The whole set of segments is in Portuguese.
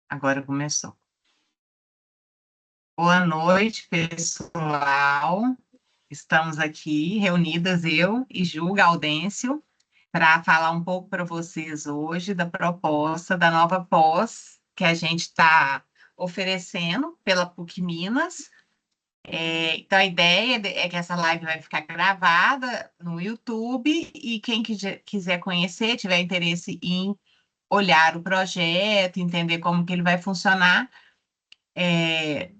Agora começou. Boa noite, pessoal. Estamos aqui reunidas, eu e Ju Gaudêncio, para falar um pouco para vocês hoje da proposta da nova pós que a gente está oferecendo pela PUC Minas. Então, a ideia é que essa live vai ficar gravada no YouTube e quem quiser conhecer, tiver interesse em olhar o projeto, entender como que ele vai funcionar, é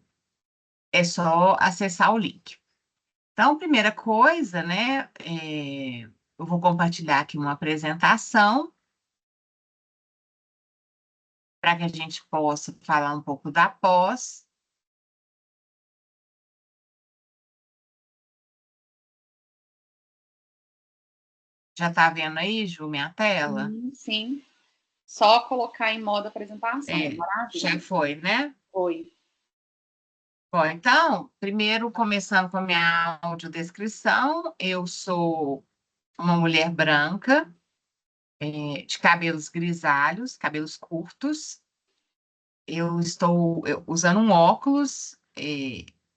só acessar o link. Então, primeira coisa, né, eu vou compartilhar aqui uma apresentação para que a gente possa falar um pouco da pós. Já está vendo aí, Ju, minha tela? Sim. Só colocar em modo apresentação. Já foi, né? Foi. Bom, então, primeiro, começando com a minha audiodescrição, eu sou uma mulher branca, de cabelos grisalhos, cabelos curtos. Eu estou usando um óculos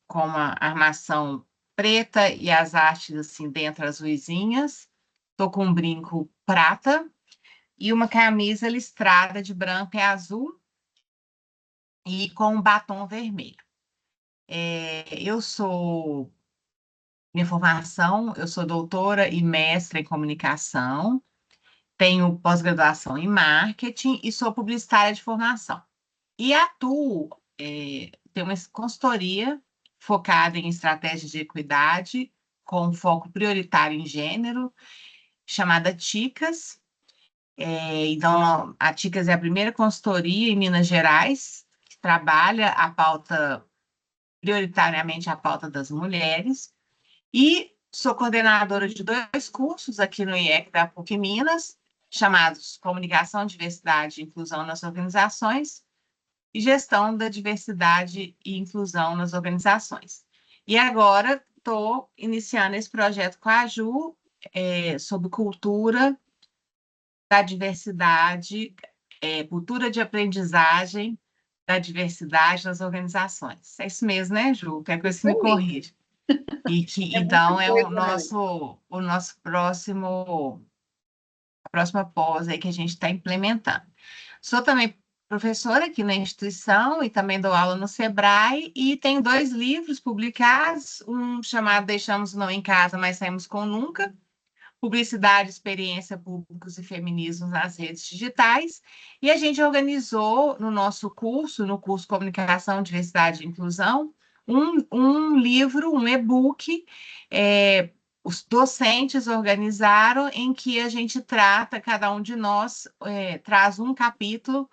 com uma armação preta e as hastes assim dentro azuisinhas. Estou com um brinco prata e uma camisa listrada de branco e azul e com um batom vermelho. Minha formação, eu sou doutora e mestra em comunicação, tenho pós-graduação em marketing e sou publicitária de formação. E atuo, tenho uma consultoria focada em estratégias de equidade, com foco prioritário em gênero, chamada TICAS. Então, a TICAS é a primeira consultoria em Minas Gerais que trabalha a pauta, prioritariamente a pauta das mulheres. E sou coordenadora de 2 cursos aqui no IEC da PUC Minas, chamados Comunicação, Diversidade e Inclusão nas Organizações e Gestão da Diversidade e Inclusão nas Organizações. E agora estou iniciando esse projeto com a Ju, sobre cultura da diversidade, cultura de aprendizagem da diversidade nas organizações. É isso mesmo, né, Ju? Quer que você me corrija. Então, é o nosso próxima pós aí que a gente está implementando. Sou também professora aqui na instituição e também dou aula no Sebrae e tenho 2 livros publicados, um chamado Deixamos Não em Casa, mas Saímos com Nunca, Publicidade, Experiência, Públicos e Feminismos nas Redes Digitais, e a gente organizou no curso Comunicação, Diversidade e Inclusão, um livro, um e-book, os docentes organizaram, em que a gente trata, cada um de nós traz um capítulo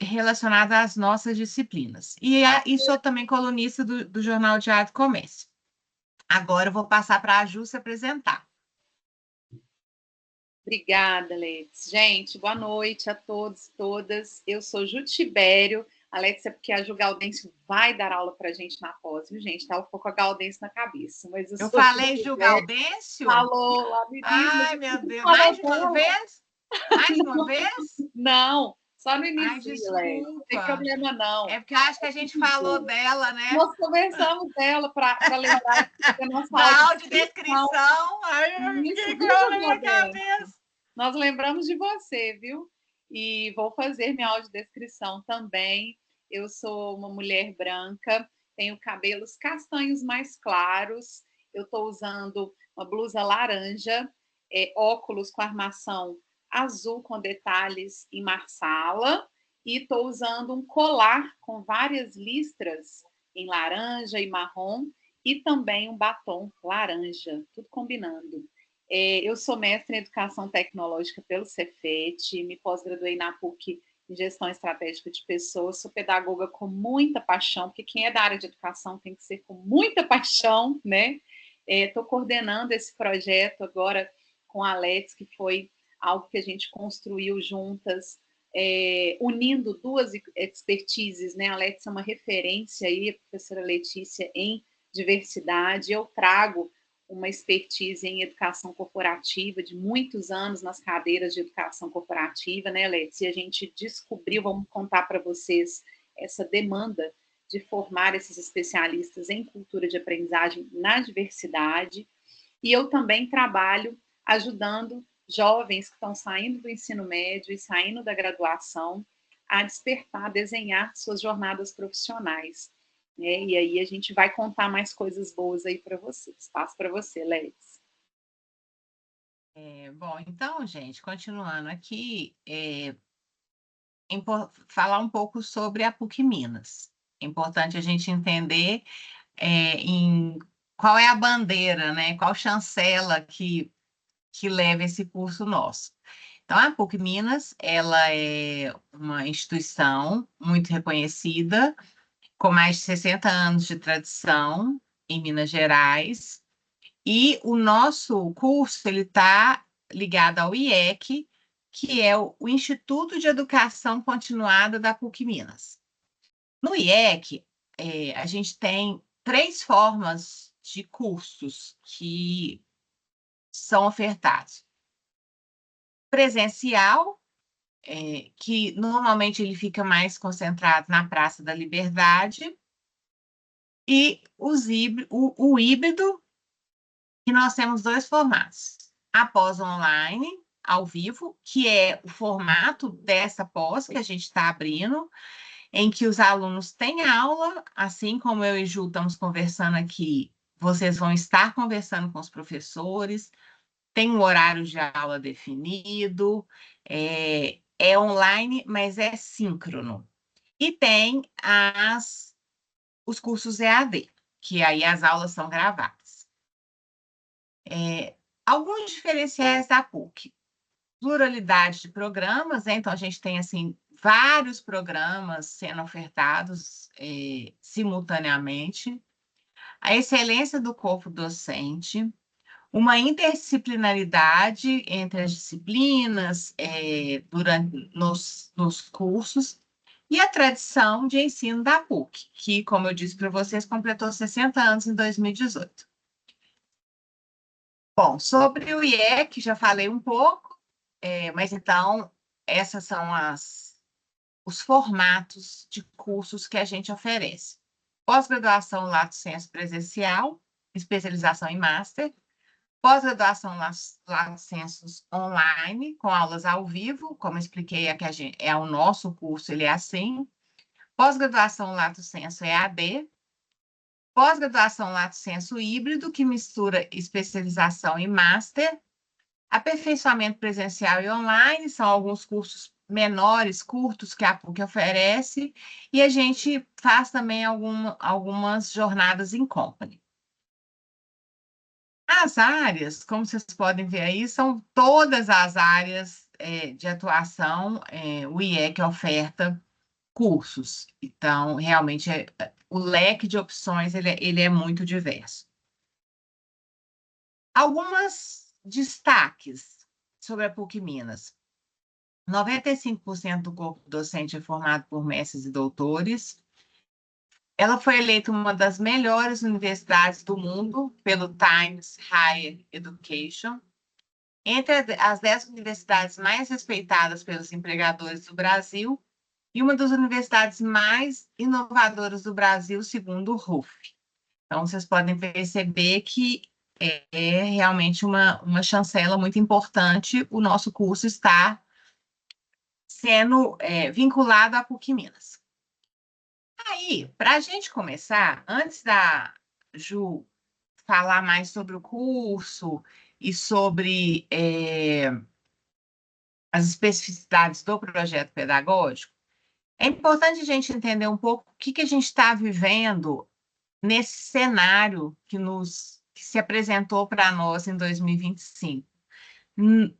relacionado às nossas disciplinas. E sou também colunista do Jornal Diário do Comércio. Agora eu vou passar para a Ju se apresentar. Obrigada, Letícia. Gente, boa noite a todos e todas. Eu sou Ju Tibério. A Letícia, porque a Ju Gaudêncio vai dar aula para a gente na pós, viu, gente? Tá um pouco a Gaudêncio na cabeça. Mas eu falei Ju Gaudêncio? Falou lá no início. Ai, meu Deus. Mais de uma vez? Mais de uma vez? Não, só no início. Ai, desculpa. Não tem problema, não. É porque eu acho que a gente falou dela, né? Nós conversamos dela para lembrar da nossa na audiodescrição. Ai, isso, na minha cabeça. Nós lembramos de você, viu? E vou fazer minha audiodescrição também. Eu sou uma mulher branca, tenho cabelos castanhos mais claros, eu estou usando uma blusa laranja, óculos com armação azul com detalhes em marsala, e estou usando um colar com várias listras em laranja e marrom, e também um batom laranja, tudo combinando. Eu sou mestre em Educação Tecnológica pelo Cefet, me pós-graduei na PUC em Gestão Estratégica de Pessoas, sou pedagoga com muita paixão, porque quem é da área de educação tem que ser com muita paixão, né? Estou coordenando esse projeto agora com a Alex, que foi algo que a gente construiu juntas, unindo 2 expertises, né? A Alex é uma referência aí, a professora Letícia, em diversidade. Eu trago uma expertise em educação corporativa, de muitos anos nas cadeiras de educação corporativa, né, Letícia? E a gente descobriu, vamos contar para vocês, essa demanda de formar esses especialistas em cultura de aprendizagem na diversidade. E eu também trabalho ajudando jovens que estão saindo do ensino médio e saindo da graduação a despertar, a desenhar suas jornadas profissionais. Né? E aí a gente vai contar mais coisas boas aí para vocês. Passo para você, Ledes. Bom, então, gente, continuando aqui, falar um pouco sobre a PUC Minas. É importante a gente entender em qual é a bandeira, né? Qual chancela que leva esse curso nosso. Então, a PUC Minas, ela é uma instituição muito reconhecida, com mais de 60 anos de tradição em Minas Gerais, e o nosso curso ele está ligado ao IEC, que é o Instituto de Educação Continuada da PUC Minas. No IEC, a gente tem 3 formas de cursos que são ofertados. Presencial, que normalmente ele fica mais concentrado na Praça da Liberdade, e o híbrido, que nós temos 2 formatos. A pós online, ao vivo, que é o formato dessa pós que a gente está abrindo, em que os alunos têm aula, assim como eu e Ju estamos conversando aqui, vocês vão estar conversando com os professores, tem um horário de aula definido, é online, mas é síncrono. E tem os cursos EAD, que aí as aulas são gravadas. Alguns diferenciais da PUC. Pluralidade de programas, né? Então a gente tem assim vários programas sendo ofertados simultaneamente. A excelência do corpo docente, uma interdisciplinaridade entre as disciplinas nos cursos, e a tradição de ensino da PUC, que, como eu disse para vocês, completou 60 anos em 2018. Bom, sobre o IEC, já falei um pouco, mas então, essas são os formatos de cursos que a gente oferece. Pós-graduação Lato Sensu presencial, especialização em Master, pós-graduação Lato Sensu online, com aulas ao vivo, como expliquei, o nosso curso, ele é assim. Pós-graduação Lato Sensu EAD, pós-graduação Lato Sensu híbrido, que mistura especialização e master, aperfeiçoamento presencial e online, são alguns cursos menores, curtos, que a PUC oferece, e a gente faz também algumas jornadas em company. As áreas, como vocês podem ver aí, são todas as áreas de atuação, o IEC oferta cursos. Então, realmente, o leque de opções ele é muito diverso. Alguns destaques sobre a PUC Minas. 95% do corpo docente é formado por mestres e doutores. Ela foi eleita uma das melhores universidades do mundo pelo Times Higher Education, entre as 10 universidades mais respeitadas pelos empregadores do Brasil, e uma das universidades mais inovadoras do Brasil, segundo o RUF. Então, vocês podem perceber que é realmente uma chancela muito importante. O nosso curso está sendo vinculado à PUC Minas. Aí, para a gente começar, antes da Ju falar mais sobre o curso e sobre as especificidades do projeto pedagógico, é importante a gente entender um pouco o que a gente está vivendo nesse cenário que se apresentou para nós em 2025,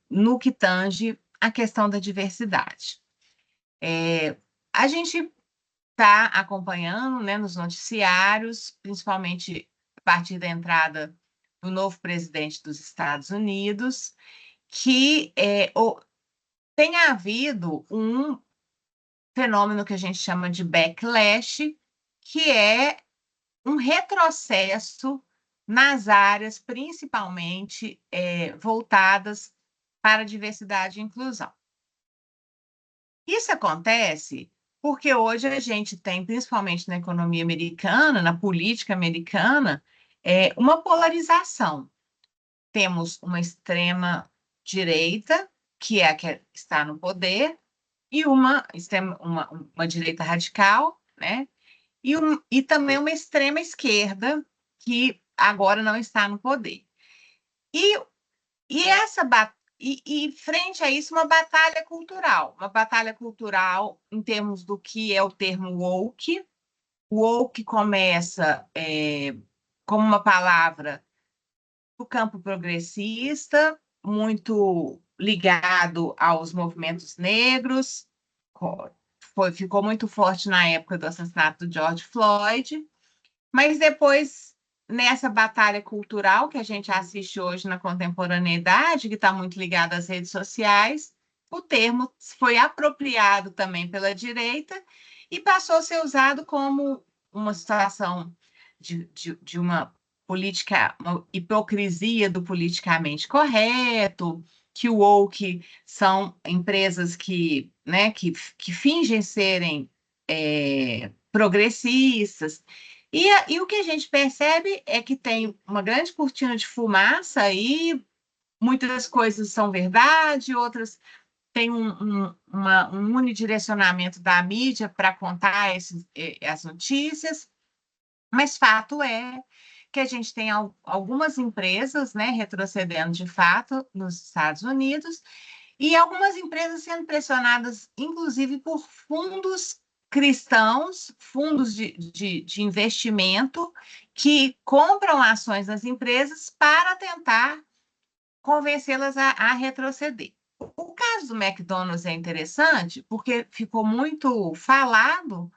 no que tange a questão da diversidade. A gente está acompanhando, né, nos noticiários, principalmente a partir da entrada do novo presidente dos Estados Unidos, que tem havido um fenômeno que a gente chama de backlash, que é um retrocesso nas áreas principalmente voltadas para a diversidade e inclusão. Isso acontece porque hoje a gente tem, principalmente na economia americana, na política americana, uma polarização. Temos uma extrema direita, que é a que está no poder, e uma direita radical, né? E também uma extrema esquerda, que agora não está no poder. E, e frente a isso, uma batalha cultural em termos do que é o termo woke. Woke começa como uma palavra do campo progressista, muito ligado aos movimentos negros, ficou muito forte na época do assassinato do George Floyd, mas depois, nessa batalha cultural que a gente assiste hoje na contemporaneidade, que está muito ligada às redes sociais, o termo foi apropriado também pela direita e passou a ser usado como uma situação de uma política, uma hipocrisia do politicamente correto, que o woke são empresas que fingem serem progressistas, e o que a gente percebe é que tem uma grande cortina de fumaça e muitas coisas são verdade, outras têm um unidirecionamento da mídia para contar as notícias, mas fato é que a gente tem algumas empresas, né, retrocedendo de fato nos Estados Unidos, e algumas empresas sendo pressionadas, inclusive, por fundos cristãos, fundos de investimento, que compram ações das empresas para tentar convencê-las a retroceder. O caso do McDonald's é interessante porque ficou muito falado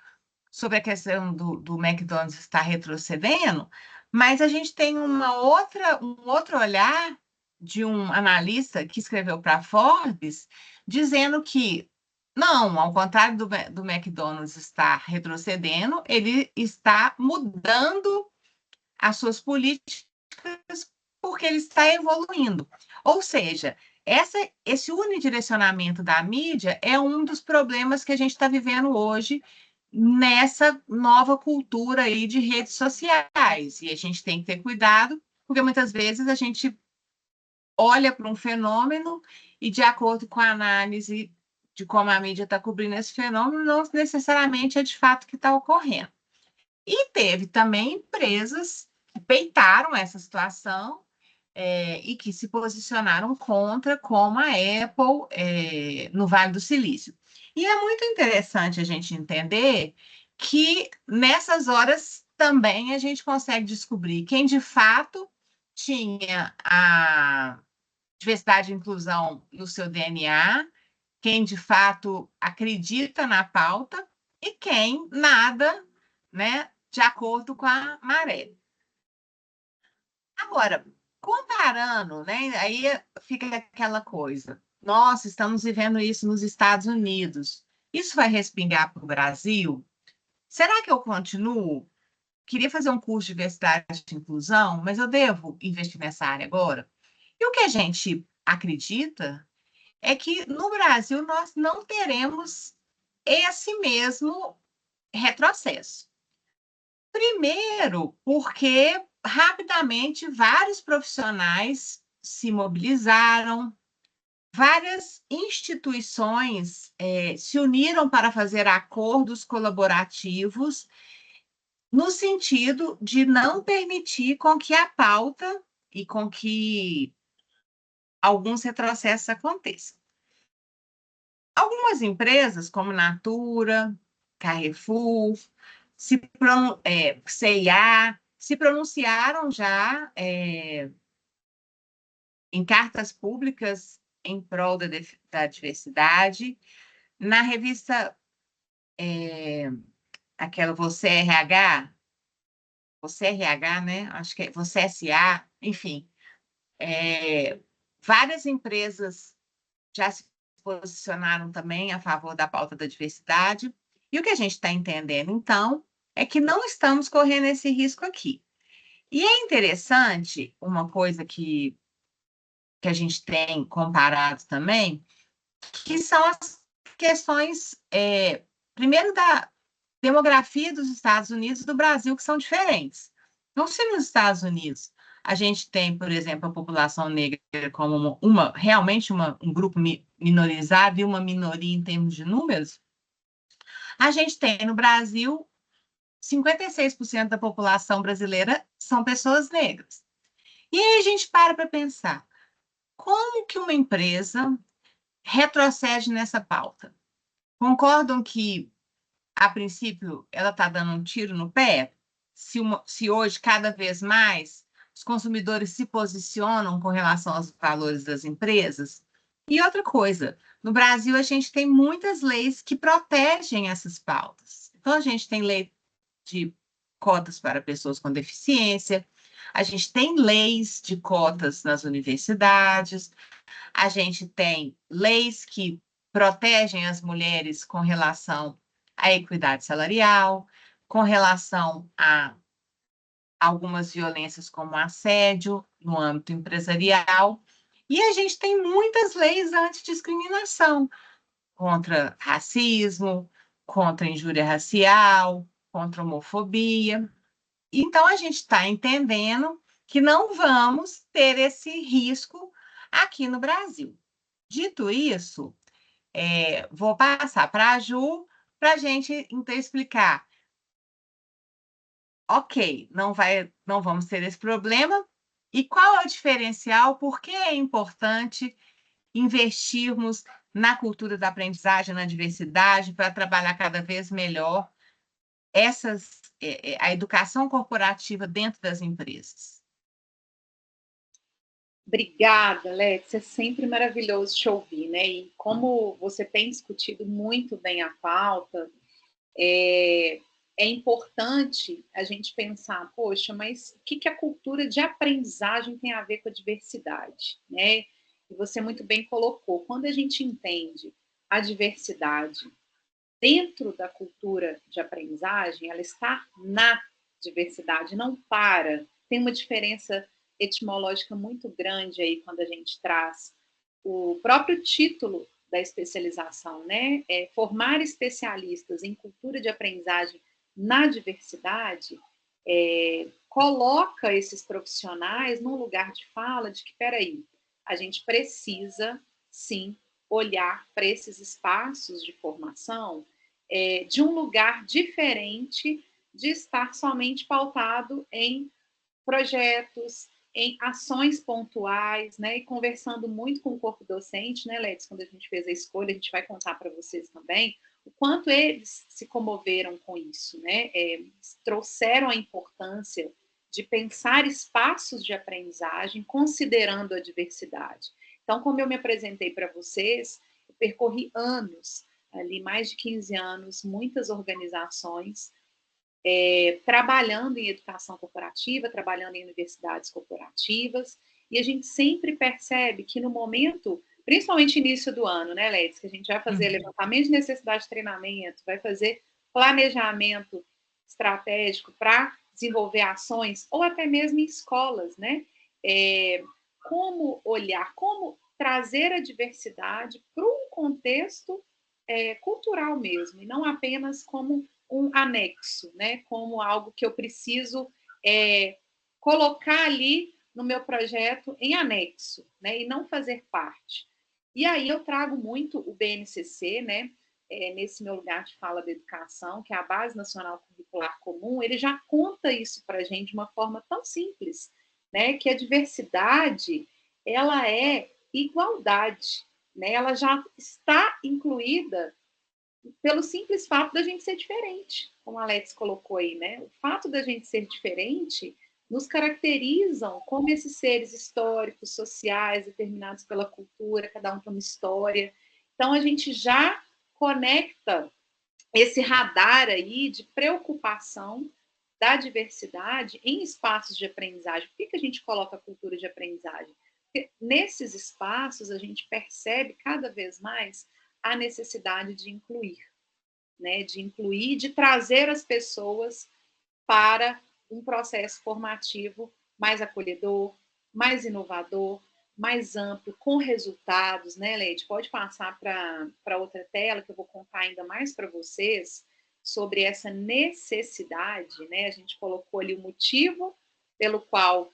sobre a questão do McDonald's estar retrocedendo, mas a gente tem um outro olhar de um analista que escreveu para a Forbes, dizendo que, não, ao contrário do McDonald's estar retrocedendo, ele está mudando as suas políticas porque ele está evoluindo. Ou seja, esse unidirecionamento da mídia é um dos problemas que a gente está vivendo hoje nessa nova cultura aí de redes sociais. E a gente tem que ter cuidado, porque muitas vezes a gente olha para um fenômeno e, de acordo com a análise de como a mídia está cobrindo esse fenômeno, não necessariamente é de fato que está ocorrendo. E teve também empresas que peitaram essa situação e que se posicionaram contra, como a Apple, no Vale do Silício. E é muito interessante a gente entender que nessas horas também a gente consegue descobrir quem de fato tinha a diversidade e inclusão no seu DNA, quem de fato acredita na pauta e quem nada, né, de acordo com a maré. Agora, comparando, né, aí fica aquela coisa. Nossa, estamos vivendo isso nos Estados Unidos. Isso vai respingar para o Brasil? Será que eu continuo? Queria fazer um curso de diversidade e inclusão, mas eu devo investir nessa área agora? E o que a gente acredita é que no Brasil nós não teremos esse mesmo retrocesso. Primeiro, porque rapidamente vários profissionais se mobilizaram, várias instituições se uniram para fazer acordos colaborativos no sentido de não permitir com que a pauta e com que alguns retrocessos aconteçam. Algumas empresas, como Natura, Carrefour, C&A, se pronunciaram já em cartas públicas em prol da diversidade. Na revista, aquela Você RH, né? Acho que é Você SA, enfim, várias empresas já se posicionaram também a favor da pauta da diversidade. E o que a gente está entendendo, então, é que não estamos correndo esse risco aqui. E é interessante uma coisa que a gente tem comparado também, que são as questões, primeiro, da demografia dos Estados Unidos e do Brasil, que são diferentes. Então, se nos Estados Unidos a gente tem, por exemplo, a população negra como realmente um grupo minorizado e uma minoria em termos de números, a gente tem no Brasil 56% da população brasileira são pessoas negras. E aí a gente para pensar, como que uma empresa retrocede nessa pauta? Concordam que, a princípio, ela está dando um tiro no pé? Se hoje, cada vez mais, os consumidores se posicionam com relação aos valores das empresas? E outra coisa, no Brasil, a gente tem muitas leis que protegem essas pautas. Então, a gente tem lei de cotas para pessoas com deficiência, a gente tem leis de cotas nas universidades, a gente tem leis que protegem as mulheres com relação à equidade salarial, com relação a algumas violências como assédio no âmbito empresarial, e a gente tem muitas leis antidiscriminação contra racismo, contra injúria racial, contra homofobia. Então, a gente está entendendo que não vamos ter esse risco aqui no Brasil. Dito isso, vou passar para a Ju para a gente então explicar. Ok, não vamos ter esse problema. E qual é o diferencial? Por que é importante investirmos na cultura da aprendizagem, na diversidade, para trabalhar cada vez melhor a educação corporativa dentro das empresas? Obrigada, Letícia. É sempre maravilhoso te ouvir, né? E como você tem discutido muito bem a pauta, é importante a gente pensar, poxa, mas o que a cultura de aprendizagem tem a ver com a diversidade, né? E você muito bem colocou, quando a gente entende a diversidade dentro da cultura de aprendizagem, ela está na diversidade, não para. Tem uma diferença etimológica muito grande aí quando a gente traz o próprio título da especialização, né? Formar especialistas em cultura de aprendizagem na diversidade coloca esses profissionais num lugar de fala de que, peraí, a gente precisa, sim, olhar para esses espaços de formação de um lugar diferente de estar somente pautado em projetos, em ações pontuais, né? E conversando muito com o corpo docente, né, Letícia, quando a gente fez a escolha, a gente vai contar para vocês também o quanto eles se comoveram com isso, né? Trouxeram a importância de pensar espaços de aprendizagem considerando a diversidade. Então, como eu me apresentei para vocês, eu percorri anos, ali mais de 15 anos, muitas organizações, trabalhando em educação corporativa, trabalhando em universidades corporativas, e a gente sempre percebe que no momento, principalmente início do ano, né, Letícia, que a gente vai fazer levantamento de necessidade de treinamento, vai fazer planejamento estratégico para desenvolver ações, ou até mesmo em escolas, né? Como olhar, como trazer a diversidade para um contexto cultural mesmo, e não apenas como um anexo, né? Como algo que eu preciso colocar ali no meu projeto em anexo, né? E não fazer parte. E aí eu trago muito o BNCC, né? Nesse meu lugar de fala da educação, que é a Base Nacional Curricular Comum, ele já conta isso para a gente de uma forma tão simples, né? Que a diversidade, ela é igualdade, né? Ela já está incluída pelo simples fato da gente ser diferente, como a Alex colocou aí, né? O fato da gente ser diferente nos caracterizam como esses seres históricos, sociais, determinados pela cultura, cada um tem uma história. Então, a gente já conecta esse radar aí de preocupação da diversidade em espaços de aprendizagem. Por que a gente coloca a cultura de aprendizagem? Porque nesses espaços a gente percebe cada vez mais a necessidade de incluir, né? De incluir, de trazer as pessoas para um processo formativo mais acolhedor, mais inovador, mais amplo, com resultados, né, Leite? Pode passar para outra tela, que eu vou contar ainda mais para vocês sobre essa necessidade, né? A gente colocou ali o motivo pelo qual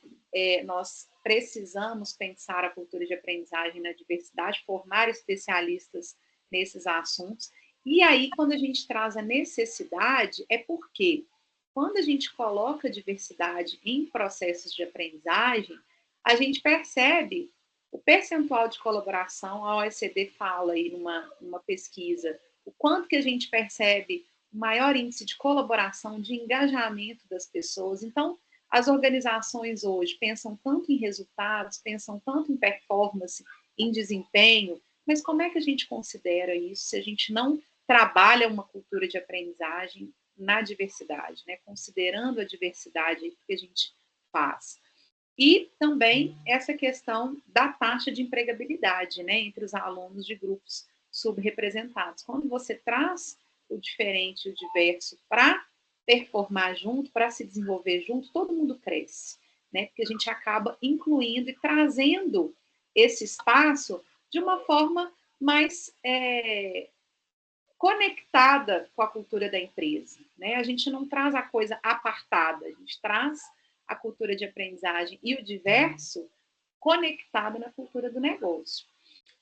nós precisamos pensar a cultura de aprendizagem na diversidade, formar especialistas nesses assuntos. E aí, quando a gente traz a necessidade, é porque quando a gente coloca diversidade em processos de aprendizagem, a gente percebe o percentual de colaboração. A OECD fala aí numa pesquisa o quanto que a gente percebe o maior índice de colaboração, de engajamento das pessoas. Então, as organizações hoje pensam tanto em resultados, pensam tanto em performance, em desempenho, mas como é que a gente considera isso se a gente não trabalha uma cultura de aprendizagem na diversidade, né? Considerando a diversidade que a gente faz. E também essa questão da taxa de empregabilidade, né, entre os alunos de grupos subrepresentados. Quando você traz o diferente e o diverso para performar junto, para se desenvolver junto, todo mundo cresce, né? Porque a gente acaba incluindo e trazendo esse espaço de uma forma mais conectada com a cultura da empresa, né? A gente não traz a coisa apartada, a gente traz a cultura de aprendizagem e o diverso conectado na cultura do negócio.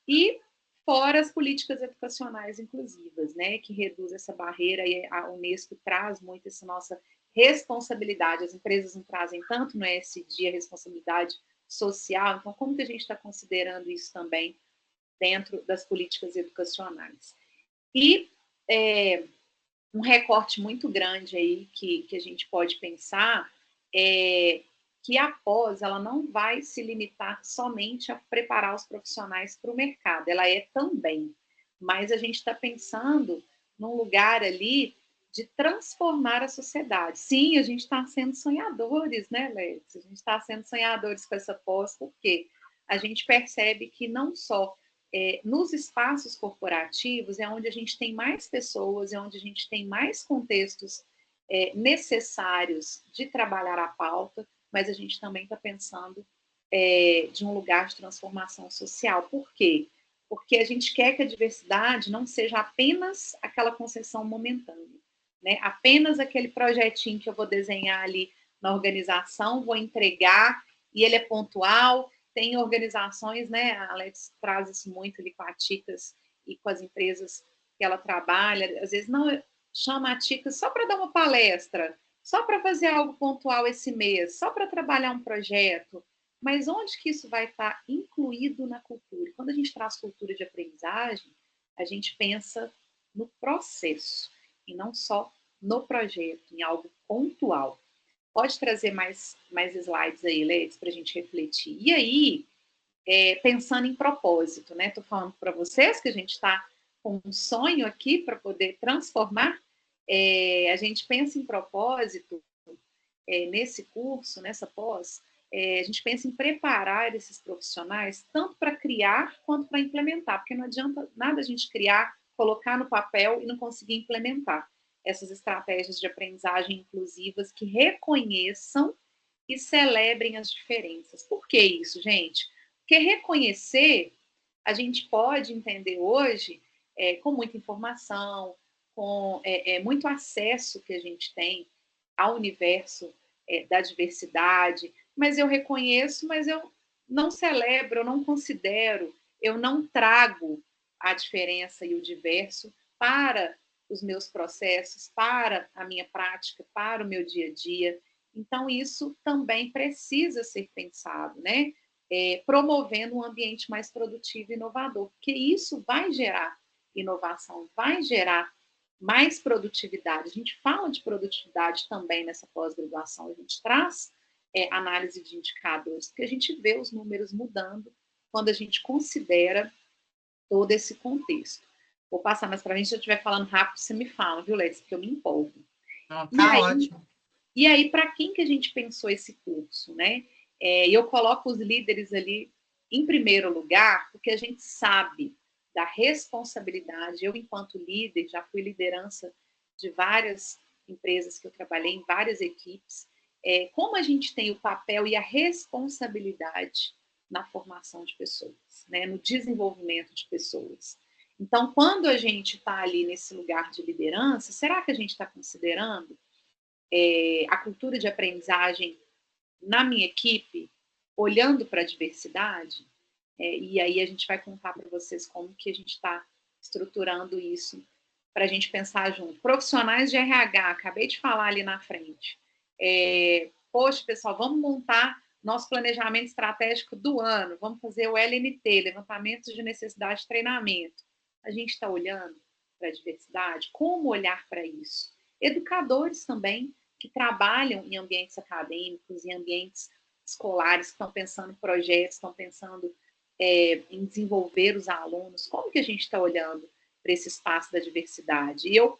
E fora as políticas educacionais inclusivas, né, que reduz essa barreira, e a Unesco traz muito essa nossa responsabilidade. As empresas não trazem tanto no ESG a responsabilidade social, então como que a gente está considerando isso também dentro das políticas educacionais? E um recorte muito grande aí que a gente pode pensar é que a pós ela não vai se limitar somente a preparar os profissionais para o mercado, ela é também, mas a gente está pensando num lugar ali de transformar a sociedade. Sim, a gente está sendo sonhadores, né, Lex? A gente está sendo sonhadores com essa pós, porque a gente percebe que não só nos espaços corporativos é onde a gente tem mais pessoas, é onde a gente tem mais contextos necessários de trabalhar a pauta, mas a gente também está pensando de um lugar de transformação social. Por quê? Porque a gente quer que a diversidade não seja apenas aquela concessão momentânea, né? Apenas aquele projetinho que eu vou desenhar ali na organização, vou entregar e ele é pontual. Tem organizações, né? A Alex traz isso muito ali com a Ticas e com as empresas que ela trabalha. Às vezes não chama a Ticas só para dar uma palestra, só para fazer algo pontual esse mês, só para trabalhar um projeto. Mas onde que isso vai estar incluído na cultura? Quando a gente traz cultura de aprendizagem, a gente pensa no processo e não só no projeto, em algo pontual. Pode trazer mais slides aí, Ledes, para a gente refletir. E aí, pensando em propósito, né? Estou falando para vocês que a gente está com um sonho aqui para poder transformar. A gente pensa em propósito nesse curso, nessa pós, a gente pensa em preparar esses profissionais tanto para criar quanto para implementar, porque não adianta nada a gente criar, colocar no papel e não conseguir implementar essas estratégias de aprendizagem inclusivas que reconheçam e celebrem as diferenças. Por que isso, gente? Porque reconhecer, a gente pode entender hoje, com muita informação, com muito acesso que a gente tem ao universo da diversidade, mas eu reconheço, mas eu não celebro, eu não considero, eu não trago a diferença e o diverso para os meus processos, para a minha prática, para o meu dia a dia. Então, isso também precisa ser pensado, né? Promovendo um ambiente mais produtivo e inovador, porque isso vai gerar inovação, vai gerar mais produtividade. A gente fala de produtividade também nessa pós-graduação, a gente traz análise de indicadores, porque a gente vê os números mudando quando a gente considera todo esse contexto. Vou passar mais para frente, se eu estiver falando rápido, você me fala, viu, Letícia, porque eu me empolgo. Não, tá ótimo. E aí, para quem que a gente pensou esse curso, né? Eu coloco os líderes ali em primeiro lugar, porque a gente sabe da responsabilidade. Eu, enquanto líder, já fui liderança de várias empresas que eu trabalhei, em várias equipes, como a gente tem o papel e a responsabilidade na formação de pessoas, né, no desenvolvimento de pessoas. Então, quando a gente está ali nesse lugar de liderança, será que a gente está considerando a cultura de aprendizagem na minha equipe, olhando para a diversidade? E aí a gente vai contar para vocês como que a gente está estruturando isso para a gente pensar junto. Profissionais de RH, acabei de falar ali na frente. Poxa, pessoal, vamos montar nosso planejamento estratégico do ano, vamos fazer o LNT, levantamento de necessidade de treinamento. A gente está olhando para a diversidade? Como olhar para isso? Educadores também, que trabalham em ambientes acadêmicos, em ambientes escolares, que estão pensando em projetos, estão pensando em desenvolver os alunos. Como que a gente está olhando para esse espaço da diversidade? E eu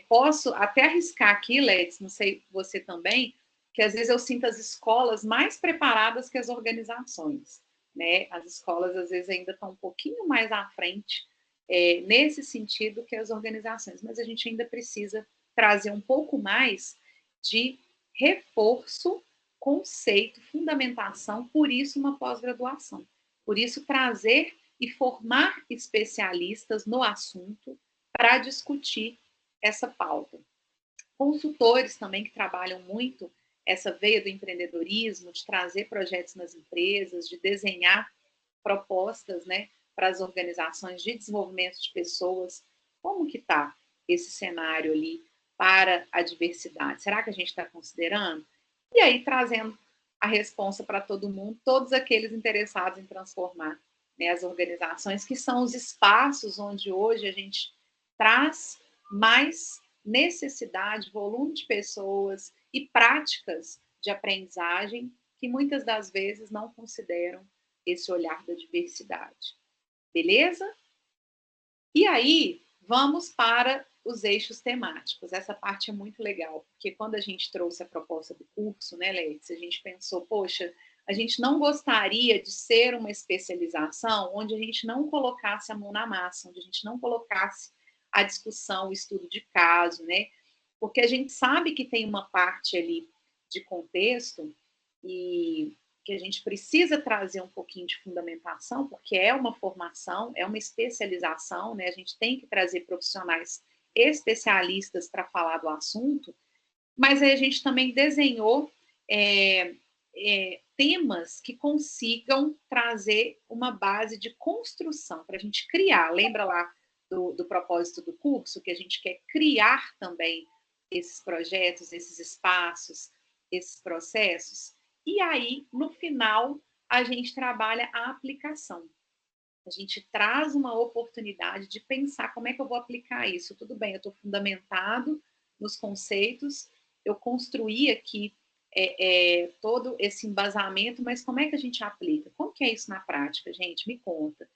posso até arriscar aqui, Lex, não sei você também, que às vezes eu sinto as escolas mais preparadas que as organizações, né? As escolas às vezes ainda estão um pouquinho mais à frente nesse sentido que as organizações, mas a gente ainda precisa trazer um pouco mais de reforço, conceito, fundamentação, por isso uma pós-graduação. Por isso trazer e formar especialistas no assunto para discutir essa pauta. Consultores também que trabalham muito essa veia do empreendedorismo, de trazer projetos nas empresas, de desenhar propostas, né, para as organizações de desenvolvimento de pessoas. Como que está esse cenário ali para a diversidade? Será que a gente está considerando? E aí trazendo a resposta para todo mundo, todos aqueles interessados em transformar, né, as organizações, que são os espaços onde hoje a gente traz mais necessidade, volume de pessoas e práticas de aprendizagem que muitas das vezes não consideram esse olhar da diversidade. Beleza? E aí, vamos para os eixos temáticos. Essa parte é muito legal, porque quando a gente trouxe a proposta do curso, né, Letícia, a gente pensou, poxa, a gente não gostaria de ser uma especialização onde a gente não colocasse a mão na massa, onde a gente não colocasse a discussão, o estudo de caso, né? Porque a gente sabe que tem uma parte ali de contexto e que a gente precisa trazer um pouquinho de fundamentação, porque é uma formação, é uma especialização, né? A gente tem que trazer profissionais especialistas para falar do assunto, mas aí a gente também desenhou temas que consigam trazer uma base de construção para a gente criar. Lembra lá do propósito do curso, que a gente quer criar também esses projetos, esses espaços, esses processos? E aí, no final, a gente trabalha a aplicação. A gente traz uma oportunidade de pensar como é que eu vou aplicar isso. Tudo bem, eu estou fundamentado nos conceitos, eu construí aqui todo esse embasamento, mas como é que a gente aplica? Como que é isso na prática, gente? Me conta.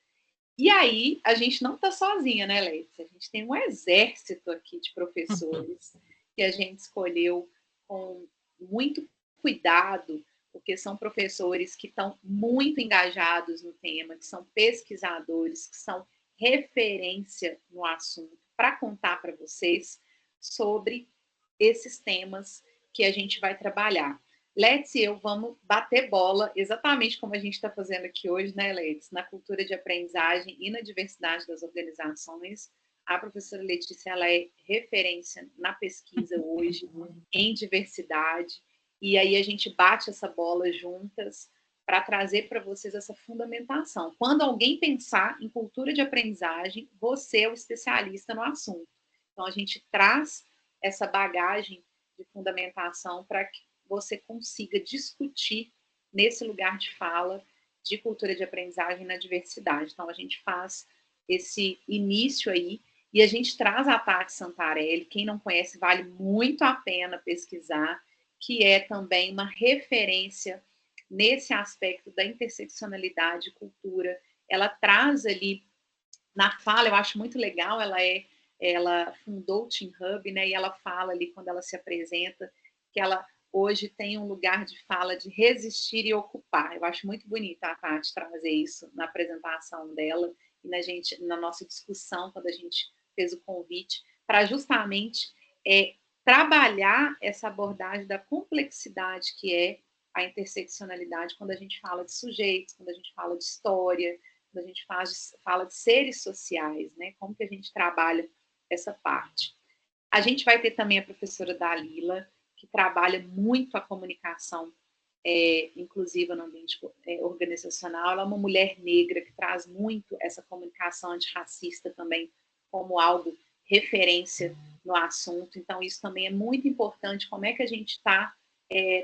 E aí, a gente não está sozinha, né, Letícia? A gente tem um exército aqui de professores que a gente escolheu com muito cuidado, porque são professores que estão muito engajados no tema, que são pesquisadores, que são referência no assunto, para contar para vocês sobre esses temas que a gente vai trabalhar. Let's e eu vamos bater bola, exatamente como a gente está fazendo aqui hoje, né, Let's? Na cultura de aprendizagem e na diversidade das organizações. A professora Letícia, ela é referência na pesquisa hoje em diversidade, e aí a gente bate essa bola juntas para trazer para vocês essa fundamentação. Quando alguém pensar em cultura de aprendizagem, você é o especialista no assunto. Então, a gente traz essa bagagem de fundamentação para que você consiga discutir nesse lugar de fala de cultura de aprendizagem na diversidade. Então, a gente faz esse início aí e a gente traz a Tati Santarelli. Quem não conhece, vale muito a pena pesquisar, que é também uma referência nesse aspecto da interseccionalidade e cultura. Ela traz ali na fala, eu acho muito legal, ela fundou o Team Hub, né, e ela fala ali, quando ela se apresenta, que ela hoje tem um lugar de fala de resistir e ocupar. Eu acho muito bonita a Tati trazer isso na apresentação dela e na nossa discussão, quando a gente fez o convite, para justamente trabalhar essa abordagem da complexidade que é a interseccionalidade quando a gente fala de sujeitos, quando a gente fala de história, quando a gente fala de seres sociais, né? Como que a gente trabalha essa parte. A gente vai ter também a professora Dalila, que trabalha muito a comunicação inclusiva no ambiente organizacional. Ela é uma mulher negra que traz muito essa comunicação antirracista também como algo referência no assunto. Então, isso também é muito importante, como é que a gente está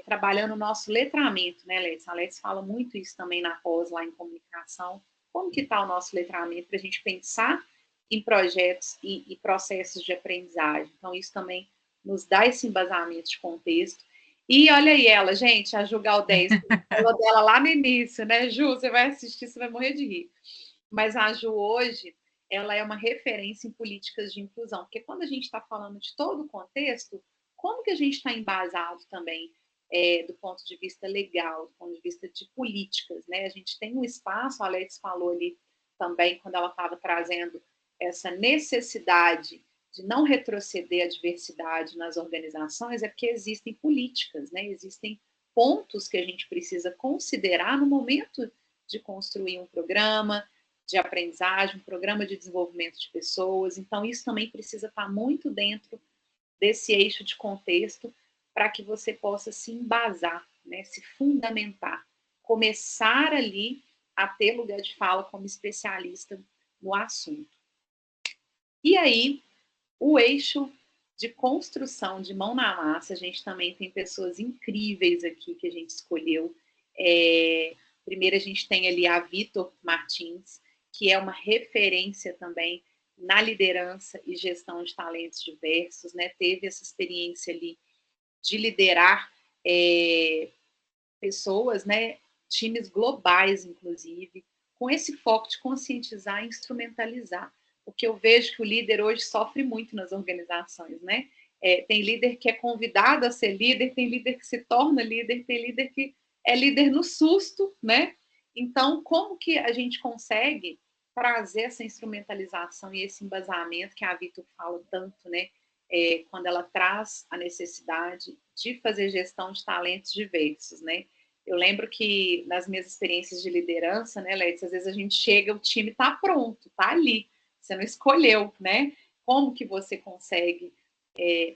trabalhando o nosso letramento, né, Letícia? A Letícia fala muito isso também na pós, lá em comunicação. Como que está o nosso letramento para a gente pensar em projetos e processos de aprendizagem. Então, isso também nos dá esse embasamento de contexto. E olha aí ela, gente, a Ju Galdés, falou dela lá no início, né, Ju? Você vai assistir, você vai morrer de rir. Mas a Ju hoje, ela é uma referência em políticas de inclusão, porque quando a gente está falando de todo o contexto, como que a gente está embasado também do ponto de vista legal, do ponto de vista de políticas, né? A gente tem um espaço, a Alex falou ali também, quando ela estava trazendo essa necessidade de não retroceder a diversidade nas organizações, é porque existem políticas, né? Existem pontos que a gente precisa considerar no momento de construir um programa de aprendizagem, um programa de desenvolvimento de pessoas. Então, isso também precisa estar muito dentro desse eixo de contexto para que você possa se embasar, né? Se fundamentar, começar ali a ter lugar de fala como especialista no assunto. E aí, o eixo de construção de mão na massa, a gente também tem pessoas incríveis aqui que a gente escolheu. Primeiro, a gente tem ali a Vitor Martins, que é uma referência também na liderança e gestão de talentos diversos, né? Teve essa experiência ali de liderar pessoas, né? Times globais, inclusive, com esse foco de conscientizar e instrumentalizar. Porque eu vejo que o líder hoje sofre muito nas organizações, né? Tem líder que é convidado a ser líder, tem líder que se torna líder, tem líder que é líder no susto, né? Então, como que a gente consegue trazer essa instrumentalização e esse embasamento que a Vitor fala tanto, né? Quando ela traz a necessidade de fazer gestão de talentos diversos, né? Eu lembro que nas minhas experiências de liderança, né, Letícia, às vezes a gente chega, o time está pronto, está ali, você não escolheu, né? Como que você consegue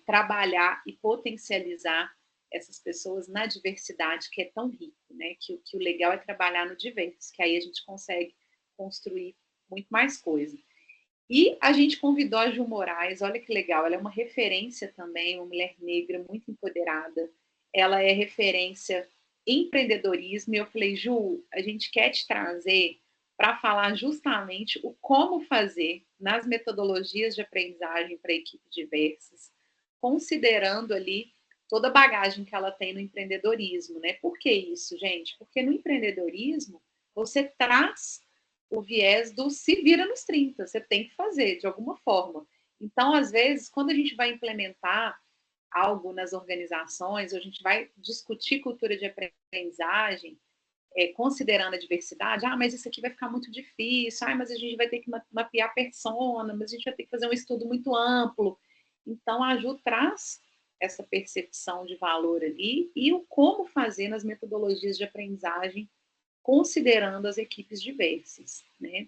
trabalhar e potencializar essas pessoas na diversidade que é tão rico, né? Que o legal é trabalhar no diverso, que aí a gente consegue construir muito mais coisa. E a gente convidou a Ju Moraes, olha que legal, ela é uma referência também, uma mulher negra muito empoderada, ela é referência em empreendedorismo, e eu falei, Ju, a gente quer te trazer para falar justamente o como fazer nas metodologias de aprendizagem para equipes diversas, considerando ali toda a bagagem que ela tem no empreendedorismo, né? Por que isso, gente? Porque no empreendedorismo você traz o viés do se vira nos 30, você tem que fazer de alguma forma. Então, às vezes, quando a gente vai implementar algo nas organizações, a gente vai discutir cultura de aprendizagem, considerando a diversidade, mas isso aqui vai ficar muito difícil, mas a gente vai ter que mapear persona, mas a gente vai ter que fazer um estudo muito amplo. Então, a Ju traz essa percepção de valor ali e o como fazer nas metodologias de aprendizagem considerando as equipes diversas, né?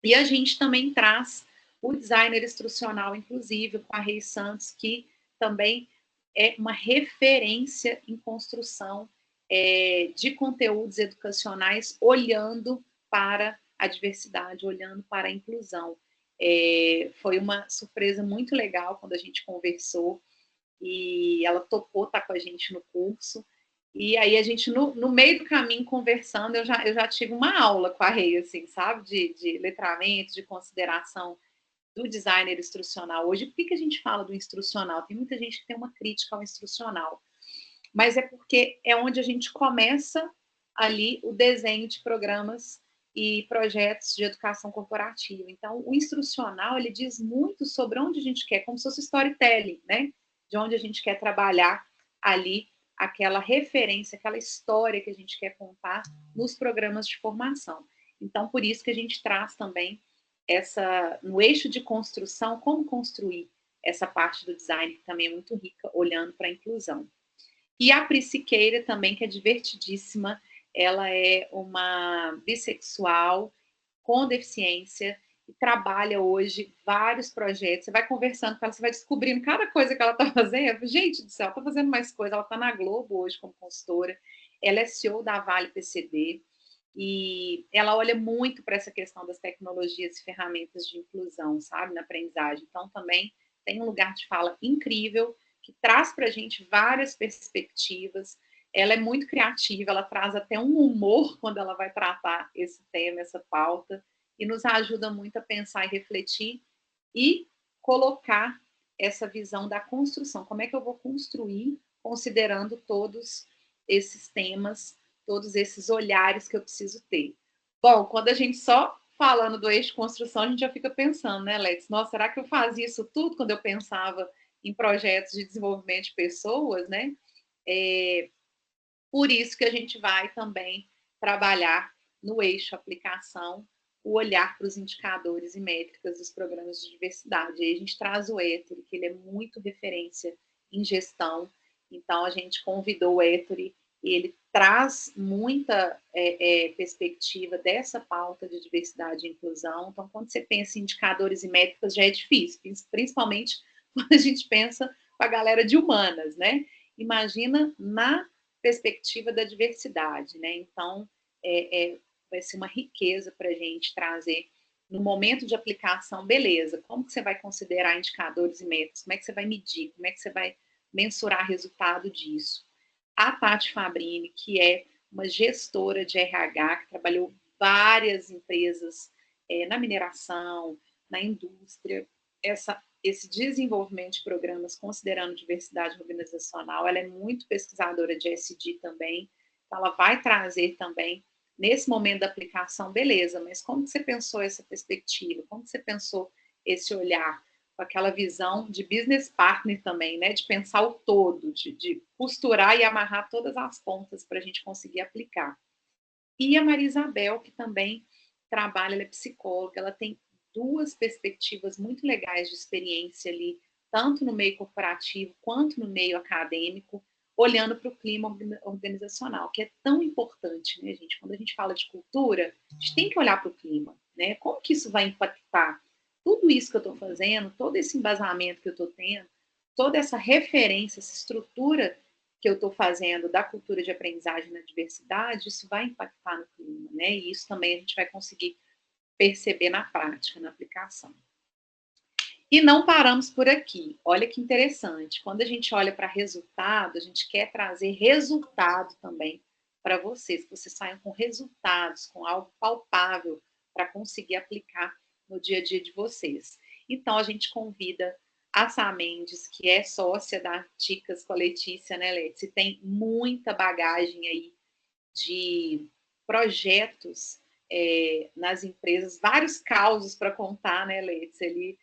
E a gente também traz o designer instrucional inclusive, com a Rei Santos, que também é uma referência em construção de conteúdos educacionais, olhando para a diversidade, olhando para a inclusão. Foi uma surpresa muito legal quando a gente conversou, e ela topou estar com a gente no curso. E aí a gente, no meio do caminho, conversando, eu já tive uma aula com a Rei, assim, sabe? De letramento, de consideração do designer instrucional. Hoje, por que a gente fala do instrucional? Tem muita gente que tem uma crítica ao instrucional. Mas é porque é onde a gente começa ali o desenho de programas e projetos de educação corporativa. Então, o instrucional, ele diz muito sobre onde a gente quer, como se fosse storytelling, né? De onde a gente quer trabalhar ali aquela referência, aquela história que a gente quer contar nos programas de formação. Então, por isso que a gente traz também no eixo de construção, como construir essa parte do design que também é muito rica, olhando para a inclusão. E a Prisciqueira também, que é divertidíssima, ela é uma bissexual com deficiência e trabalha hoje vários projetos. Você vai conversando com ela, você vai descobrindo cada coisa que ela está fazendo. Gente do céu, está fazendo mais coisa. Ela está na Globo hoje como consultora. Ela é CEO da Vale PCD e ela olha muito para essa questão das tecnologias e ferramentas de inclusão, sabe, na aprendizagem. Então, também tem um lugar de fala incrível que traz para a gente várias perspectivas. Ela é muito criativa, ela traz até um humor quando ela vai tratar esse tema, essa pauta, e nos ajuda muito a pensar e refletir e colocar essa visão da construção. Como é que eu vou construir considerando todos esses temas, todos esses olhares que eu preciso ter? Bom, quando a gente só falando do eixo construção, a gente já fica pensando, né, Lex? Nossa, será que eu fazia isso tudo quando eu pensava em projetos de desenvolvimento de pessoas, né? Por isso que a gente vai também trabalhar no eixo aplicação, o olhar para os indicadores e métricas dos programas de diversidade. Aí a gente traz o Ettore, que ele é muito referência em gestão, então a gente convidou o Ettore e ele traz muita perspectiva dessa pauta de diversidade e inclusão. Então, quando você pensa em indicadores e métricas, já é difícil, principalmente quando a gente pensa com a galera de humanas, né? Imagina na perspectiva da diversidade, né? Então, vai ser uma riqueza para a gente trazer no momento de aplicação, beleza, como que você vai considerar indicadores e metas? Como é que você vai medir? Como é que você vai mensurar resultado disso? A Tati Fabrini, que é uma gestora de RH, que trabalhou várias empresas na mineração, na indústria, esse desenvolvimento de programas considerando diversidade organizacional, ela é muito pesquisadora de SD também, então ela vai trazer também, nesse momento da aplicação, beleza, mas como você pensou essa perspectiva? Como você pensou esse olhar? Com aquela visão de business partner também, né? De pensar o todo, de costurar e amarrar todas as pontas para a gente conseguir aplicar. E a Maria Isabel, que também trabalha, ela é psicóloga, ela tem duas perspectivas muito legais de experiência ali, tanto no meio corporativo quanto no meio acadêmico, olhando para o clima organizacional, que é tão importante, né, gente? Quando a gente fala de cultura, a gente tem que olhar para o clima, né? Como que isso vai impactar tudo isso que eu estou fazendo, todo esse embasamento que eu estou tendo, toda essa referência, essa estrutura que eu estou fazendo da cultura de aprendizagem na diversidade, isso vai impactar no clima, né? E isso também a gente vai conseguir perceber na prática, na aplicação. E não paramos por aqui. Olha que interessante. Quando a gente olha para resultado, a gente quer trazer resultado também para vocês, que vocês saiam com resultados, com algo palpável para conseguir aplicar no dia a dia de vocês. Então, a gente convida a Sá Mendes, que é sócia da Ticas com a Letícia, né, Letícia? Tem muita bagagem aí de projetos nas empresas, vários causos para contar, né, Letícia, ali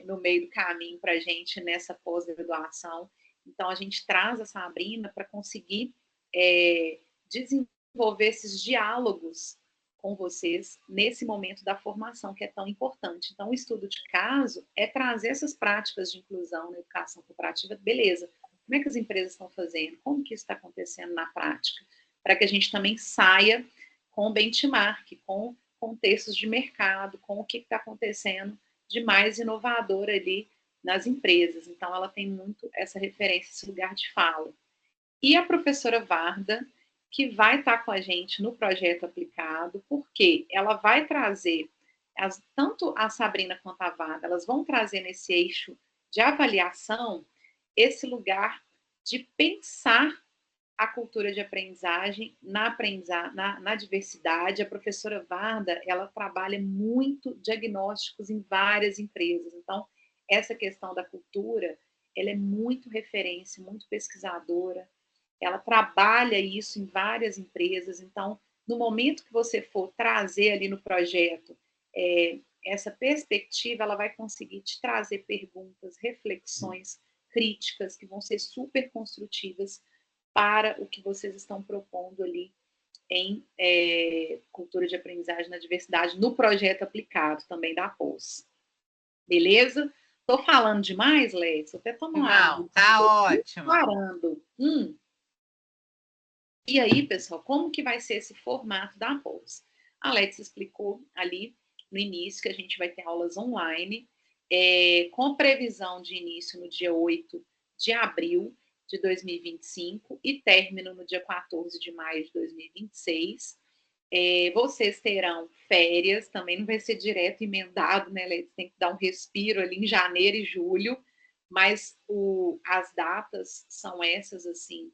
no meio do caminho para a gente nessa pós-graduação. Então, a gente traz a Sabrina para conseguir desenvolver esses diálogos com vocês nesse momento da formação que é tão importante. Então, o estudo de caso é trazer essas práticas de inclusão na educação cooperativa, beleza, como é que as empresas estão fazendo, como que isso está acontecendo na prática, para que a gente também saia com benchmark, com contextos de mercado, com o que está acontecendo de mais inovador ali nas empresas. Então, ela tem muito essa referência, esse lugar de fala. E a professora Varda, que vai estar com a gente no projeto aplicado, porque ela vai trazer, tanto a Sabrina quanto a Varda, elas vão trazer nesse eixo de avaliação esse lugar de pensar a cultura de aprendizagem na diversidade. A professora Varda, ela trabalha muito diagnósticos em várias empresas. Então, essa questão da cultura, ela é muito referência, muito pesquisadora. Ela trabalha isso em várias empresas. Então, no momento que você for trazer ali no projeto essa perspectiva, ela vai conseguir te trazer perguntas, reflexões, críticas, que vão ser super construtivas para o que vocês estão propondo ali em cultura de aprendizagem na diversidade, no projeto aplicado também da POS. Beleza? Tô falando demais, Leite? Vou até tomar uma água. Não, tá Estou ótimo. parando. E aí, pessoal, como que vai ser esse formato da pós? A Letícia explicou ali no início que a gente vai ter aulas online, com previsão de início no dia 8 de abril de 2025 e término no dia 14 de maio de 2026. Vocês terão férias, também não vai ser direto emendado, né, Letícia? Tem que dar um respiro ali em janeiro e julho, mas as datas são essas, assim,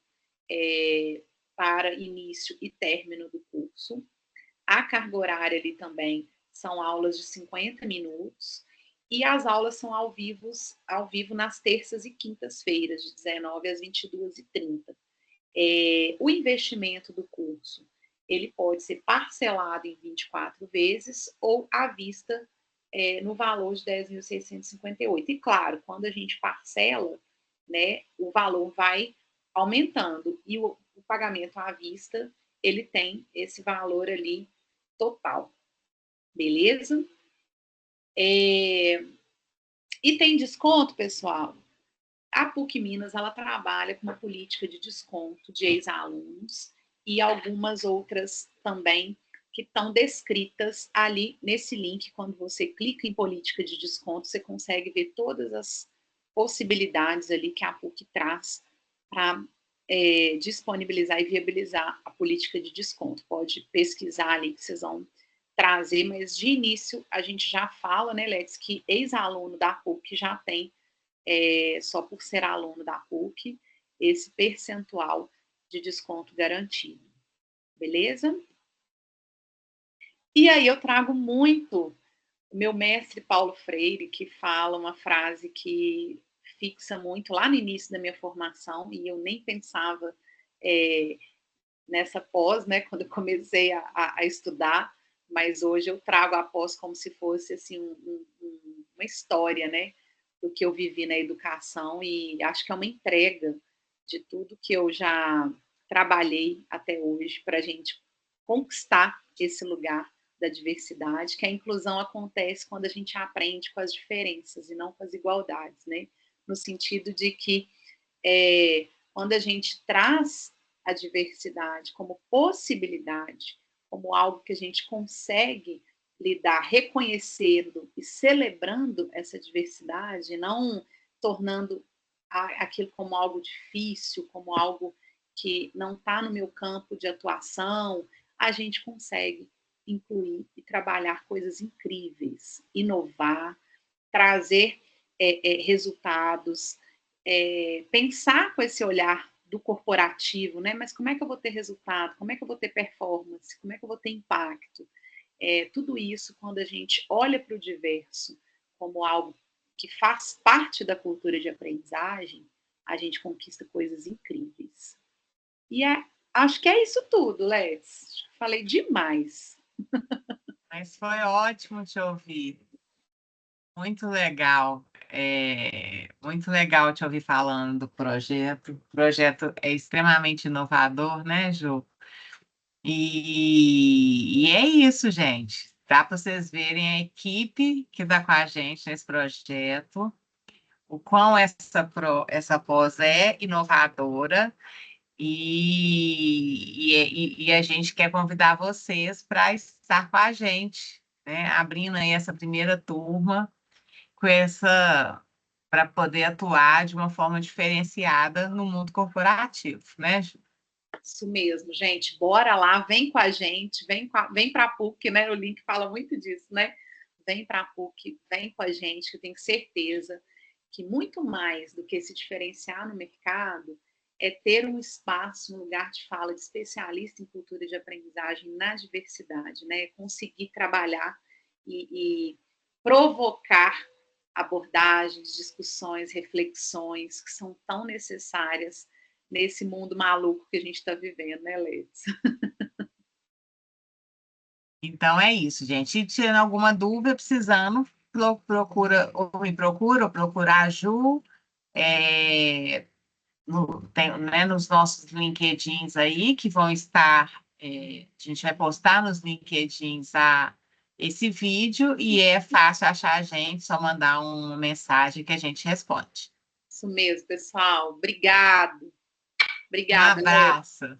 para início e término do curso. A carga horária ali também são aulas de 50 minutos e as aulas são ao vivo nas terças e quintas-feiras, de 19 às 22h30. O investimento do curso ele pode ser parcelado em 24 vezes ou à vista no valor de 10.658. E claro, quando a gente parcela, né, o valor vai aumentando e o pagamento à vista ele tem esse valor ali total, beleza? E tem desconto, pessoal? A PUC Minas ela trabalha com uma política de desconto de ex-alunos e algumas outras também que estão descritas ali nesse link. Quando você clica em política de desconto, você consegue ver todas as possibilidades ali que a PUC traz para disponibilizar e viabilizar a política de desconto. Pode pesquisar ali que vocês vão trazer, mas de início a gente já fala, né, Letes, que ex-aluno da PUC já tem, só por ser aluno da PUC, esse percentual de desconto garantido. Beleza? E aí eu trago muito o meu mestre Paulo Freire, que fala uma frase que fixa muito lá no início da minha formação, e eu nem pensava nessa pós, né, quando eu comecei a estudar, mas hoje eu trago a pós como se fosse assim, uma história, né, do que eu vivi na educação, e acho que é uma entrega de tudo que eu já trabalhei até hoje para a gente conquistar esse lugar da diversidade, que a inclusão acontece quando a gente aprende com as diferenças e não com as igualdades, né? No sentido de que quando a gente traz a diversidade como possibilidade, como algo que a gente consegue lidar, reconhecendo e celebrando essa diversidade, não tornando aquilo como algo difícil, como algo que não está no meu campo de atuação, a gente consegue incluir e trabalhar coisas incríveis, inovar, trazer resultados, pensar com esse olhar do corporativo, né? Mas como é que eu vou ter resultado? Como é que eu vou ter performance? Como é que eu vou ter impacto? Tudo isso, quando a gente olha para o diverso como algo que faz parte da cultura de aprendizagem, a gente conquista coisas incríveis. E acho que é isso tudo, Lex. Falei demais. Mas foi ótimo te ouvir. Muito legal. Muito legal te ouvir falando do projeto. O projeto é extremamente inovador, né, Ju? E é isso, gente. Dá para vocês verem a equipe que está com a gente nesse projeto, o quão essa pós é inovadora, e a gente quer convidar vocês para estar com a gente, né? Abrindo aí essa primeira turma com essa para poder atuar de uma forma diferenciada no mundo corporativo, né, Ju? Isso mesmo, gente. Bora lá, vem com a gente, vem para a PUC, né? O link fala muito disso, né? Vem para a PUC, vem com a gente, que eu tenho certeza que muito mais do que se diferenciar no mercado é ter um espaço, um lugar de fala de especialista em cultura de aprendizagem na diversidade, né? Conseguir trabalhar e provocar abordagens, discussões, reflexões que são tão necessárias nesse mundo maluco que a gente está vivendo, né, Letícia? Então é isso, gente. E tirando alguma dúvida, precisando, procura, ou me procura, ou procura a Ju, né, nos nossos LinkedIns aí, que vão estar, a gente vai postar nos LinkedIns esse vídeo e é fácil achar a gente, só mandar uma mensagem que a gente responde. Isso mesmo, pessoal. Obrigado. Um Obrigada, Léo. abraço.